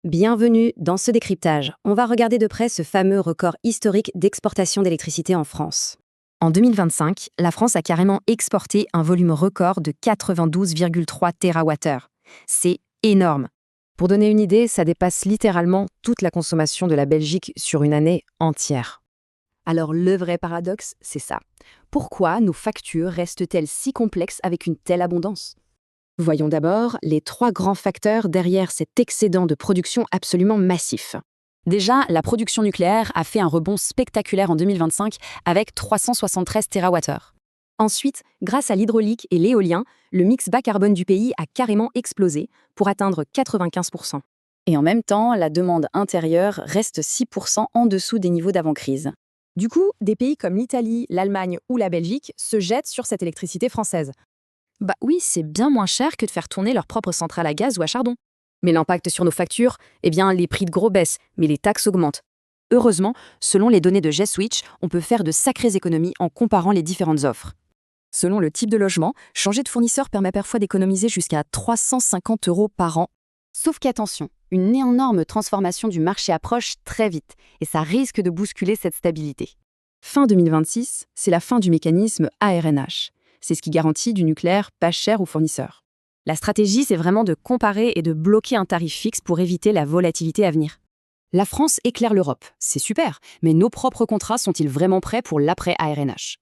Bienvenue dans ce décryptage. On va regarder de près ce fameux record historique d'exportation d'électricité en France. En 2025, la France a carrément exporté un volume record de 92,3 TWh. C'est énorme. Pour donner une idée, ça dépasse littéralement toute la consommation de la Belgique sur une année entière. Alors le vrai paradoxe, c'est ça. Pourquoi nos factures restent-elles si complexes avec une telle abondance ? Voyons d'abord les trois grands facteurs derrière cet excédent de production absolument massif. Déjà, la production nucléaire a fait un rebond spectaculaire en 2025 avec 373 TWh. Ensuite, grâce à l'hydraulique et l'éolien, le mix bas carbone du pays a carrément explosé pour atteindre 95%. Et en même temps, la demande intérieure reste 6% en dessous des niveaux d'avant-crise. Du coup, des pays comme l'Italie, l'Allemagne ou la Belgique se jettent sur cette électricité française. Bah oui, c'est bien moins cher que de faire tourner leur propre centrale à gaz ou à charbon. Mais l'impact sur nos factures, les prix de gros baissent, mais les taxes augmentent. Heureusement, selon les données de GSwitch, on peut faire de sacrées économies en comparant les différentes offres. Selon le type de logement, changer de fournisseur permet parfois d'économiser jusqu'à 350 € par an. Sauf qu'attention, une énorme transformation du marché approche très vite et ça risque de bousculer cette stabilité. Fin 2026, c'est la fin du mécanisme ARNH. C'est ce qui garantit du nucléaire pas cher aux fournisseurs. La stratégie, c'est vraiment de comparer et de bloquer un tarif fixe pour éviter la volatilité à venir. La France éclaire l'Europe, c'est super, mais nos propres contrats sont-ils vraiment prêts pour l'après-ARNH ?